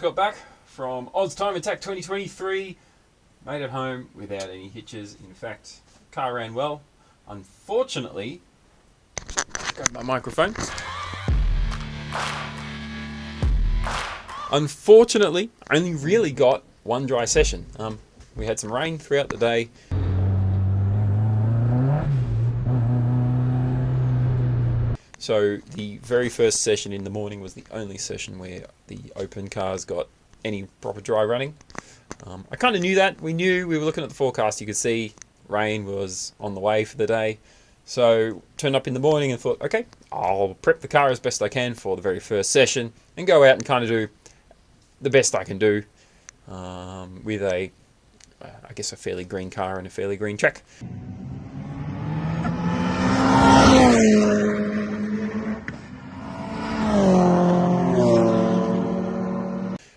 got back from AusTimeAttack 2023. Made it home without any hitches. In fact, car ran well. Unfortunately, grab my microphone. Unfortunately, I only really got one dry session. We had some rain throughout the day. So the very first session in the morning was the only session where the open cars got any proper dry running. I kind of knew that. We were looking at the forecast. You could see rain was on the way for the day. So turned up in the morning and thought, okay, I'll prep the car as best I can for the very first session and go out and kind of do the best I can do with I guess a fairly green car and a fairly green track.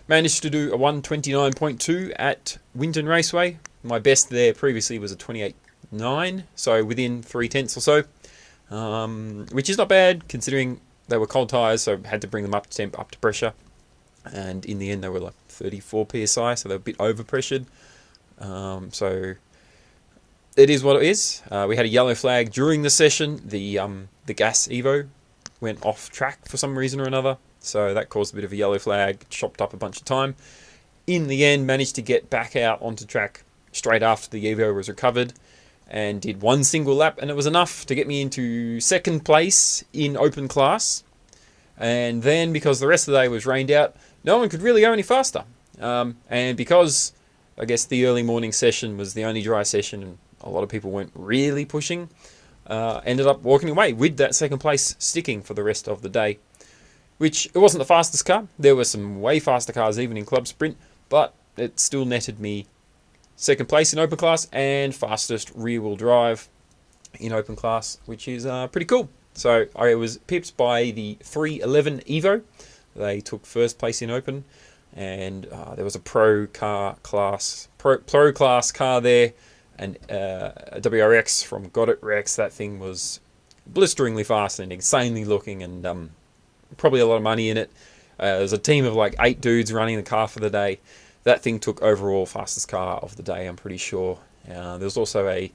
Managed to do a 1:29.2 at Winton Raceway. My best there previously was a 28.9, so within 0.3 or so, which is not bad considering they were cold tyres, so had to bring them up to temp, up to pressure. And in the end, they were like 34 psi, so they were a bit over pressured. So it is what it is. We had a yellow flag during the session. The gas Evo went off track for some reason or another. So that caused a bit of a yellow flag, chopped up a bunch of time. In the end, managed to get back out onto track straight after the Evo was recovered and did one single lap, and it was enough to get me into second place in open class. And then, because the rest of the day was rained out, no one could really go any faster. And because, I guess, the early morning session was the only dry session and a lot of people weren't really pushing, ended up walking away with that second place sticking for the rest of the day. Which, it wasn't the fastest car. There were some way faster cars even in Club Sprint, but it still netted me second place in open class and fastest rear-wheel drive in open class, which is pretty cool. So I was pipped by the 311 Evo. They took first place in open, and there was a pro class car there, and a WRX from Goddard Rex. That thing was blisteringly fast and insanely looking, and probably a lot of money in it. There's a team of like 8 dudes running the car for the day. That thing took overall fastest car of the day, I'm pretty sure. There was also a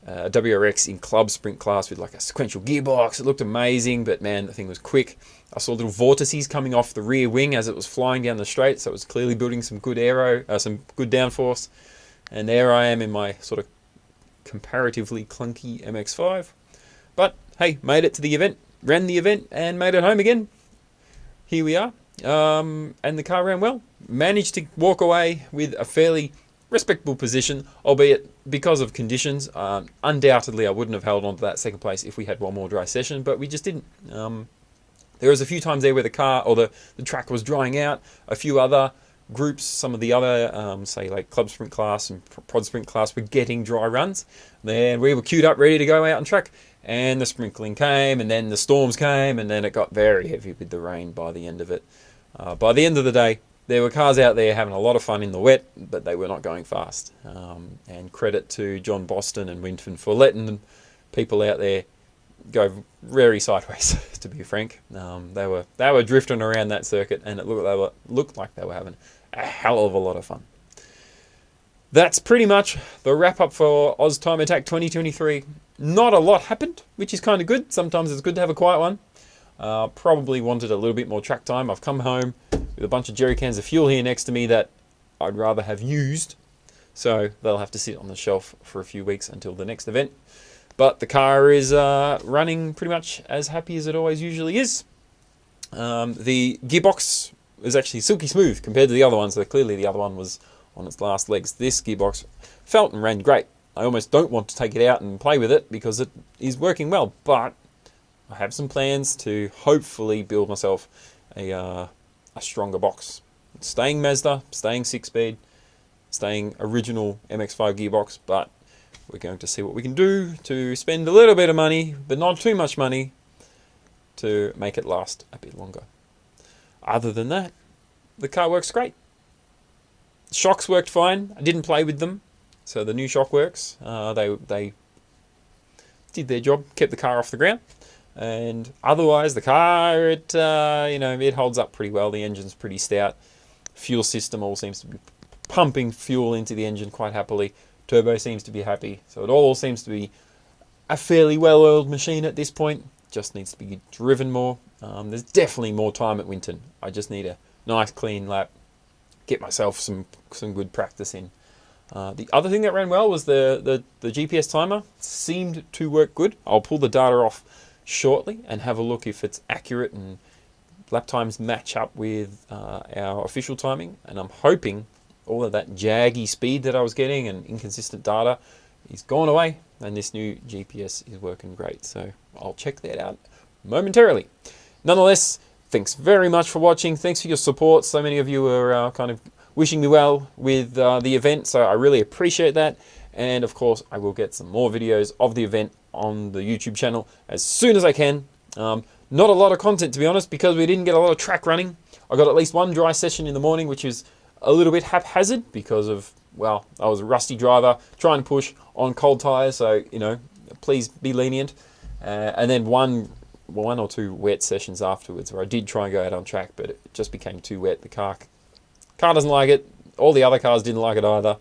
WRX in Club Sprint class with like a sequential gearbox. It looked amazing, but man, the thing was quick. I saw little vortices coming off the rear wing as it was flying down the straight, so it was clearly building some good some good downforce. And there I am in my sort of comparatively clunky MX-5. But hey, made it to the event. Ran the event and made it home again. Here we are. And the car ran well. Managed to walk away with a fairly respectable position, albeit because of conditions. Undoubtedly, I wouldn't have held on to that second place if we had one more dry session, but we just didn't. There was a few times there where the car or the track was drying out. A few other groups, some of the other, say like Club Sprint class and Prod Sprint class, were getting dry runs. Then we were queued up ready to go out on track. And the sprinkling came, and then the storms came, and then it got very heavy with the rain by the end of it. By the end of the day, there were cars out there having a lot of fun in the wet, but they were not going fast. And credit to John Boston and Winton for letting people out there go very sideways, to be frank. They were drifting around that circuit, and it looked like they were having a hell of a lot of fun. That's pretty much the wrap-up for AusTimeAttack 2023. Not a lot happened, which is kind of good. Sometimes it's good to have a quiet one. Probably wanted a little bit more track time. I've come home with a bunch of jerry cans of fuel here next to me that I'd rather have used. So they'll have to sit on the shelf for a few weeks until the next event. But the car is running pretty much as happy as it always usually is. The gearbox is actually silky smooth compared to the other one. So clearly the other one was on its last legs. This gearbox felt and ran great. I almost don't want to take it out and play with it because it is working well, but I have some plans to hopefully build myself a stronger box. Staying Mazda, staying 6-speed, staying original MX-5 gearbox, but we're going to see what we can do to spend a little bit of money, but not too much money, to make it last a bit longer. Other than that, the car works great. Shocks worked fine. I didn't play with them. So the new shock works. They did their job, kept the car off the ground. And otherwise, the car, it holds up pretty well. The engine's pretty stout. Fuel system all seems to be pumping fuel into the engine quite happily. Turbo seems to be happy. So it all seems to be a fairly well-oiled machine at this point. Just needs to be driven more. There's definitely more time at Winton. I just need a nice clean lap, get myself some good practice in. The other thing that ran well was the GPS timer. Seemed to work good. I'll pull the data off shortly and have a look if it's accurate and lap times match up with our official timing. And I'm hoping all of that jaggy speed that I was getting and inconsistent data is gone away, and this new GPS is working great. So I'll check that out momentarily. Nonetheless, thanks very much for watching. Thanks for your support. So many of you are kind of wishing me well with the event, so I really appreciate that. And of course, I will get some more videos of the event on the YouTube channel as soon as I can. Not a lot of content, to be honest, because we didn't get a lot of track running. I got at least one dry session in the morning, which is a little bit haphazard because of, well, I was a rusty driver trying to push on cold tires, so, you know, please be lenient. And then one or two wet sessions afterwards where I did try and go out on track, but it just became too wet. The car doesn't like it. All the other cars didn't like it either.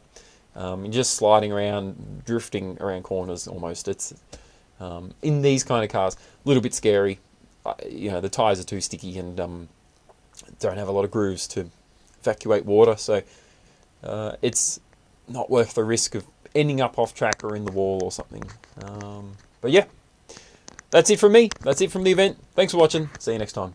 You're just sliding around, drifting around corners almost. It's in these kind of cars, a little bit scary. You know, the tires are too sticky and don't have a lot of grooves to evacuate water, so it's not worth the risk of ending up off track or in the wall or something. But yeah, that's it from me. That's it from the event. Thanks for watching. See you next time.